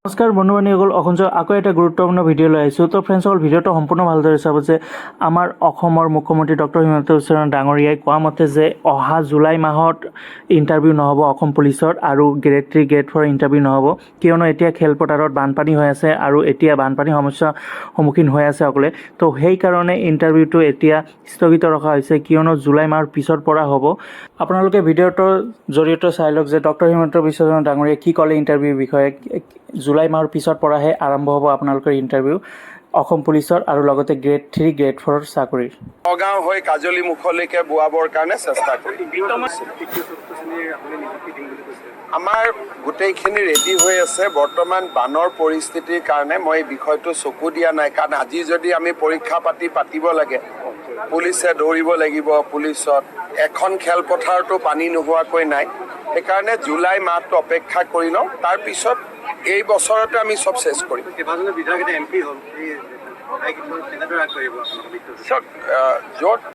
নমস্কাৰ বন্ধু-বান্ধৱীসকল, অসঞ্চৰ আকৌ এটা গুৰুত্বপূৰ্ণ ভিডিঅ' লৈ আহিছোঁ। তো ফ্ৰেণ্ডসকল, ভিডিঅ'টো সম্পূৰ্ণ ভালদৰে চাব যে আমাৰ অসমৰ মুখ্যমন্ত্ৰী ডক্টৰ হিমন্ত বিশ্ব শৰ্মা ডাঙৰীয়াই কোৱা মতে যে অহা জুলাই মাহত ইণ্টাৰভিউ নহ'ব অসম পুলিচৰ আৰু গ্ৰেড 3 গ্ৰেড 4 ইণ্টাৰভিউ নহ'ব, কিয়নো এতিয়া খেলপথাৰত বানপানী হৈ আছে আৰু এতিয়া বানপানীৰ সমস্যাৰ সন্মুখীন হৈ আছে সকলোৱে। তো সেইকাৰণে ইণ্টাৰভিউটো এতিয়া স্থগিত ৰখা হৈছে, কিয়নো জুলাই মাহৰ পিছৰ পৰা হ'ব। আপোনালোকে ভিডিঅ'টোৰ জৰিয়তে চাই লওক যে ডক্টৰ হিমন্ত বিশ্ব শৰ্মা ডাঙৰীয়াই কি ক'লে ইণ্টাৰভিউৰ বিষয়ে। জুলাই মাহৰ পিছৰ পৰাহে আৰম্ভ হ'ব আপোনালোকৰ ইণ্টাৰভিউ অসম পুলিচৰ আৰু লগতে গ্ৰেড 3 গ্ৰেড 4 চাকৰিৰ। নগাঁও হৈ কাজলী মুখলৈকে বোৱাবৰ কাৰণে চেষ্টা কৰিম। আমাৰ গোটেইখিনি ৰেডি হৈ আছে। বৰ্তমান বানৰ পৰিস্থিতিৰ কাৰণে মই এই বিষয়টো চকু দিয়া নাই, কাৰণ আজি যদি আমি পৰীক্ষা পাতিব লাগে, পুলিচে দৌৰিব লাগিব। পুলিচত এখন খেলপথাৰতো পানী নোহোৱাকৈ নাই। সেইকাৰণে জুলাই মাহটো অপেক্ষা কৰি লওঁ, তাৰপিছত এই বছৰতে আমি চব চেছ কৰিম। য'ত